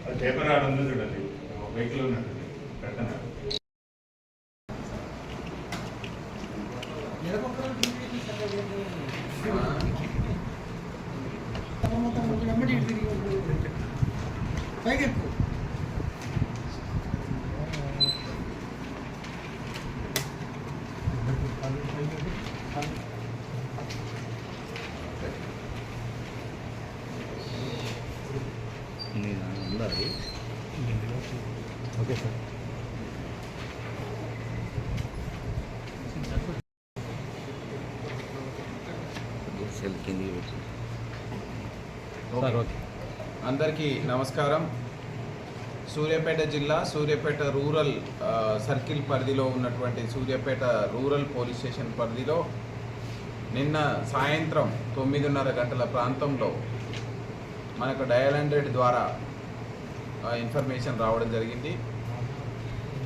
Paper ఆడ ఉంది చూడండి, వెహికల్ ఉన్నట్టు పెడతాను. పైకెక్కు ఉండాలి. Okay sir. సెల్ కింది అందరికీ నమస్కారం. సూర్యాపేట జిల్లా సూర్యాపేట రూరల్ సర్కిల్ పరిధిలో ఉన్నటువంటి సూర్యాపేట రూరల్ పోలీస్ స్టేషన్ పరిధిలో నిన్న సాయంత్రం 9:30 గంటల ప్రాంతంలో మనకు డయల్ 100 ద్వారా ఇన్ఫర్మేషన్ రావడం జరిగింది.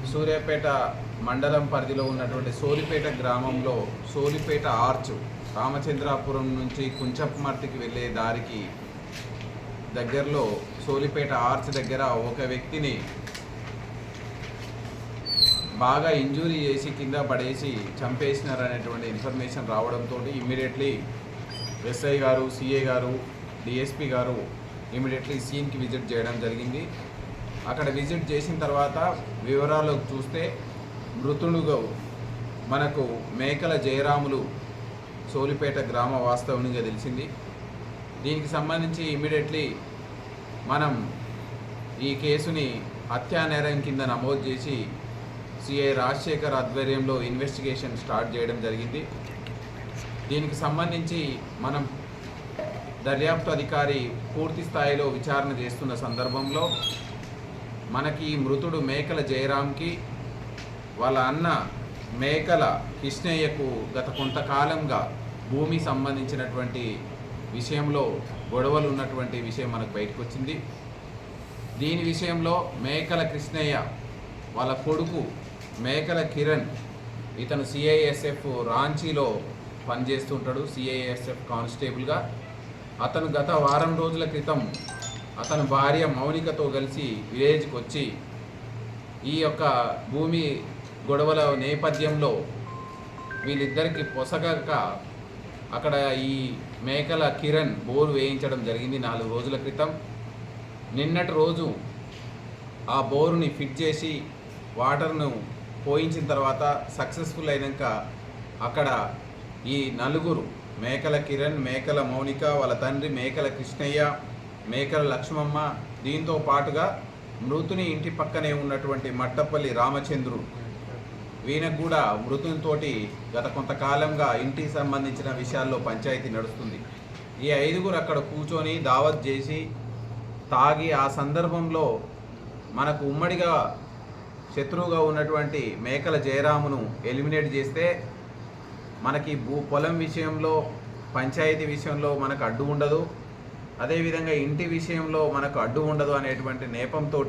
సూర్యాపేట మండలం పరిధిలో ఉన్నటువంటి సోలిపేట గ్రామంలో సోలిపేట ఆర్చ్ రామచంద్రాపురం నుంచి కుంచపమర్తికి వెళ్ళే దారికి దగ్గరలో సోలిపేట ఆర్చ్ దగ్గర ఒక వ్యక్తిని బాగా ఇంజూరీ చేసి కింద పడేసి చంపేసినారనేటువంటి ఇన్ఫర్మేషన్ రావడంతో ఇమ్మీడియట్లీ ఎస్ఐ గారు, సిఐ గారు, డిఎస్పి గారు ఇమ్మీడియట్లీ సీన్కి విజిట్ చేయడం జరిగింది. అక్కడ విజిట్ చేసిన తర్వాత వివరాలు చూస్తే మృతుడుగా మనకు మేకల జయరాములు సోలిపేట గ్రామ వాస్తవునిగా తెలిసింది. దీనికి సంబంధించి ఇమ్మీడియట్లీ మనం ఈ కేసుని హత్యానేరం కింద నమోదు చేసి సిఐ రాజశేఖర్ ఆధ్వర్యంలో ఇన్వెస్టిగేషన్ స్టార్ట్ చేయడం జరిగింది. దీనికి సంబంధించి మనం దర్యాప్తు అధికారి పూర్తి స్థాయిలో విచారణ చేస్తున్న సందర్భంలో మనకి మృతుడు మేకల జయరామ్కి వాళ్ళ అన్న మేకల కృష్ణయ్యకు గత కొంతకాలంగా భూమి సంబంధించినటువంటి విషయంలో గొడవలు ఉన్నటువంటి విషయం మనకు బయటకు వచ్చింది. దీని విషయంలో మేకల కృష్ణయ్య వాళ్ళ కొడుకు మేకల కిరణ్, ఇతను సిఐఎస్ఎఫ్ రాంచీలో పనిచేస్తుంటాడు, సిఐఎస్ఎఫ్ కానిస్టేబుల్గా. అతను గత వారం రోజుల క్రితం అతని భార్య మౌనికతో కలిసి విలేజ్కి వచ్చి ఈ యొక్క భూమి గొడవల నేపథ్యంలో వీళ్ళిద్దరికి పొసగక అక్కడ ఈ మేకల కిరణ్ బోరు వేయించడం జరిగింది 4 రోజుల క్రితం. నిన్నటి రోజు ఆ బోరుని ఫిట్ చేసి వాటర్ను పోయించిన తర్వాత సక్సెస్ఫుల్ అయినాక అక్కడ ఈ నలుగురు మేకల కిరణ్, మేకల మౌనిక, వాళ్ళ తండ్రి మేకల కృష్ణయ్య, మేకల లక్ష్మమ్మ, దీంతో పాటుగా మృతుని ఇంటి పక్కనే ఉన్నటువంటి మట్టపల్లి రామచంద్రుడు, వీళ్ళకు కూడా మృతునితోటి గత కొంతకాలంగా ఇంటికి సంబంధించిన విషయాల్లో పంచాయతీ నడుస్తుంది. ఈ 5గురు అక్కడ కూర్చొని దావత్ చేసి తాగి ఆ సందర్భంలో మనకు ఉమ్మడిగా శత్రువుగా ఉన్నటువంటి మేకల జయరామును ఎలిమినేట్ చేస్తే మనకి పొలం విషయంలో, పంచాయతీ విషయంలో మనకు అడ్డు ఉండదు, అదేవిధంగా ఇంటి విషయంలో మనకు అడ్డు ఉండదు అనేటువంటి నేపంతో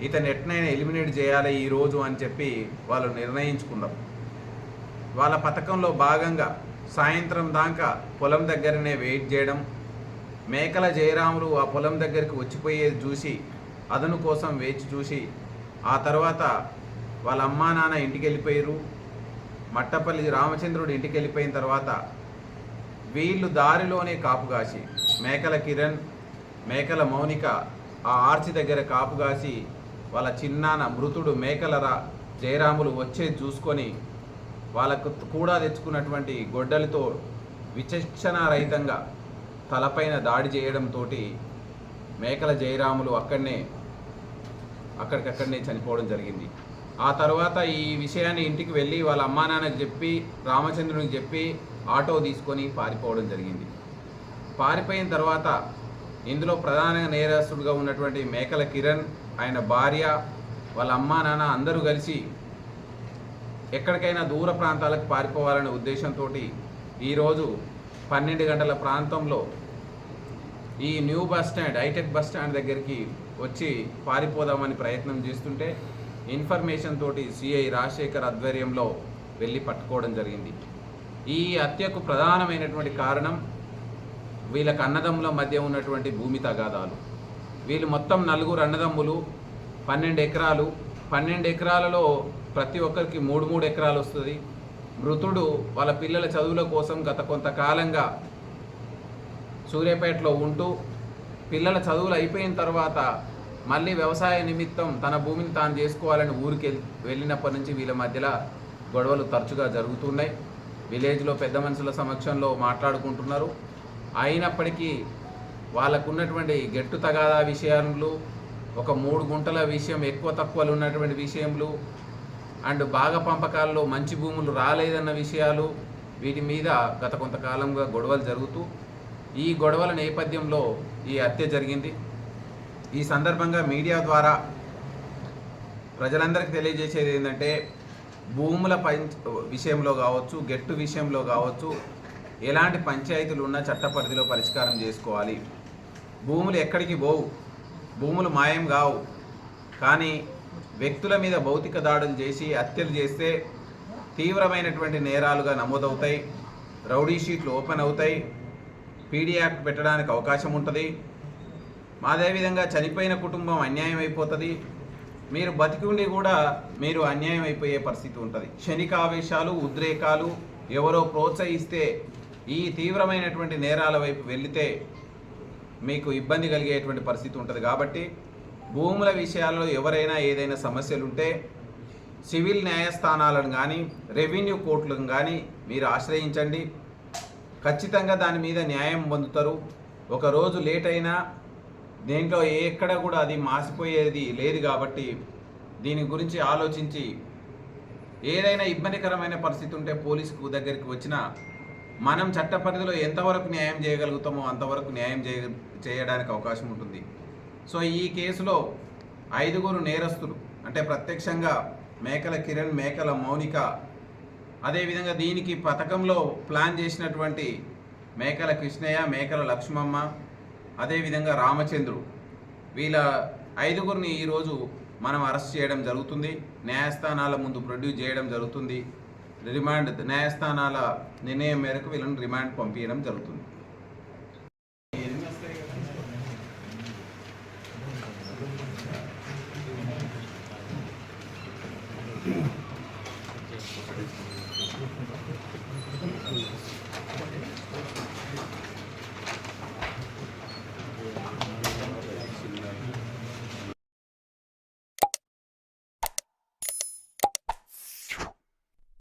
ఇతను ఎట్నైనా ఎలిమినేట్ చేయాలి ఈరోజు అని చెప్పి వాళ్ళు నిర్ణయించుకున్నారు. వాళ్ళ పథకంలో భాగంగా సాయంత్రం దాకా పొలం దగ్గరనే వెయిట్ చేయడం, మేకల జయరాములు ఆ పొలం దగ్గరికి వచ్చిపోయేది చూసి అదను కోసం వేచి చూసి ఆ తర్వాత వాళ్ళ అమ్మా నాన్న ఇంటికి వెళ్ళిపోయారు. మట్టపల్లి రామచంద్రుడు ఇంటికి వెళ్ళిపోయిన తర్వాత వీళ్ళు దారిలోనే కాపు కాసి మేకల కిరణ్, మేకల మౌనిక ఆ ఆర్చి దగ్గర కాపు కాసి వాళ్ళ చిన్నాన్న మృతుడు మేకల జయరాములు వచ్చేది చూసుకొని వాళ్ళకు కూడా తెచ్చుకున్నటువంటి గొడ్డలితో విచక్షణారహితంగా తలపైన దాడి చేయడంతో మేకల జయరాములు అక్కడికక్కడనే చనిపోవడం జరిగింది. ఆ తర్వాత ఈ విషయాన్ని ఇంటికి వెళ్ళి వాళ్ళ అమ్మా నాన్నకి చెప్పి రామచంద్రునికి చెప్పి ఆటో తీసుకొని పారిపోవడం జరిగింది. పారిపోయిన తర్వాత ఇందులో ప్రధాన నేరస్తుడుగా ఉన్నటువంటి మేకల కిరణ్, ఆయన భార్య, వాళ్ళ అమ్మా నాన్న అందరూ కలిసి ఎక్కడికైనా దూర ప్రాంతాలకు పారిపోవాలనే ఉద్దేశంతో ఈరోజు 12 గంటల ప్రాంతంలో ఈ new bus stand, hi-tech bus stand దగ్గరికి వచ్చి పారిపోదామని ప్రయత్నం చేస్తుంటే ఇన్ఫర్మేషన్ తోటి సిఐ రాజశేఖర్ ఆధ్వర్యంలో వెళ్ళి పట్టుకోవడం జరిగింది. ఈ హత్యకు ప్రధానమైనటువంటి కారణం వీళ్ళకి అన్నదమ్ముల మధ్య ఉన్నటువంటి భూమి తగాదాలు. వీళ్ళు మొత్తం 4 అన్నదమ్ములు, 12 ఎకరాలు. 12 ఎకరాలలో ప్రతి ఒక్కరికి 3 ఎకరాలు వస్తుంది. మృతుడు వాళ్ళ పిల్లల చదువుల కోసం గత కొంతకాలంగా సూర్యాపేటలో ఉంటూ పిల్లల చదువులు అయిపోయిన తర్వాత మళ్ళీ వ్యవసాయ నిమిత్తం తన భూమిని తాను చేసుకోవాలని ఊరికి వెళ్ళినప్పటి నుంచి వీళ్ళ మధ్యలో గొడవలు తరచుగా జరుగుతున్నాయి. విలేజ్లో పెద్ద మనుషుల సమక్షంలో మాట్లాడుకుంటున్నారు. అయినప్పటికీ వాళ్ళకున్నటువంటి గెట్టు తగాదా విషయాలు, ఒక 3 గుంటల విషయం, ఎక్కువ తక్కువలు ఉన్నటువంటి విషయంలు, అండ్ బాగా పంపకాల్లో మంచి భూములు రాలేదన్న విషయాలు, వీటి మీద గత కొంతకాలంగా గొడవలు జరుగుతూ ఈ గొడవల నేపథ్యంలో ఈ హత్య జరిగింది. ఈ సందర్భంగా మీడియా ద్వారా ప్రజలందరికీ తెలియజేసేది ఏంటంటే, భూముల విషయంలో కావచ్చు, గెట్టు విషయంలో కావచ్చు, ఎలాంటి పంచాయతీలు ఉన్నా చట్ట పరిధిలో పరిష్కారం చేసుకోవాలి. భూములు ఎక్కడికి పోవు, భూములు మాయం కావు. కానీ వ్యక్తుల మీద భౌతిక దాడులు చేసి హత్యలు చేస్తే తీవ్రమైనటువంటి నేరాలుగా నమోదవుతాయి. రౌడీ షీట్లు ఓపెన్ అవుతాయి. పీడీ యాక్ట్ పెట్టడానికి అవకాశం ఉంటుంది. అదేవిధంగా చనిపోయిన కుటుంబం అన్యాయం అయిపోతుంది. మీరు బతికి ఉండి కూడా మీరు అన్యాయం అయిపోయే పరిస్థితి ఉంటుంది. క్షణిక ఆవేశాలు, ఉద్రేకాలు ఎవరో ప్రోత్సహిస్తే ఈ తీవ్రమైనటువంటి నేరాల వైపు వెళితే మీకు ఇబ్బంది కలిగేటువంటి పరిస్థితి ఉంటుంది. కాబట్టి భూముల విషయాల్లో ఎవరైనా ఏదైనా సమస్యలు ఉంటే సివిల్ న్యాయస్థానాలను కానీ, రెవెన్యూ కోర్టులను కానీ మీరు ఆశ్రయించండి. ఖచ్చితంగా దాని మీద న్యాయం పొందుతారు. ఒక రోజు లేట్ అయినా దీంట్లో ఎక్కడ కూడా అది మాసిపోయేది లేదు. కాబట్టి దీని గురించి ఆలోచించి ఏదైనా ఇబ్బందికరమైన పరిస్థితి ఉంటే పోలీసు దగ్గరికి వచ్చినా మనం చట్ట పరిధిలో ఎంతవరకు న్యాయం చేయగలుగుతామో అంతవరకు న్యాయం చేయడానికి అవకాశం ఉంటుంది. సో ఈ కేసులో 5 నేరస్తులు, అంటే ప్రత్యక్షంగా మేకల కిరణ్, మేకల మౌనిక, అదేవిధంగా దీనికి పథకంలో ప్లాన్ చేసినటువంటి మేకల కృష్ణయ్య, మేకల లక్ష్మమ్మ, అదేవిధంగా రామచంద్రుడు, వీళ్ళ 5 ఈరోజు మనం అరెస్ట్ చేయడం జరుగుతుంది. న్యాయస్థానాల ముందు ప్రొడ్యూస్ చేయడం జరుగుతుంది. రిమాండ్ న్యాయస్థానాల నిర్ణయం మేరకు వీళ్ళని రిమాండ్ పంపించడం జరుగుతుంది.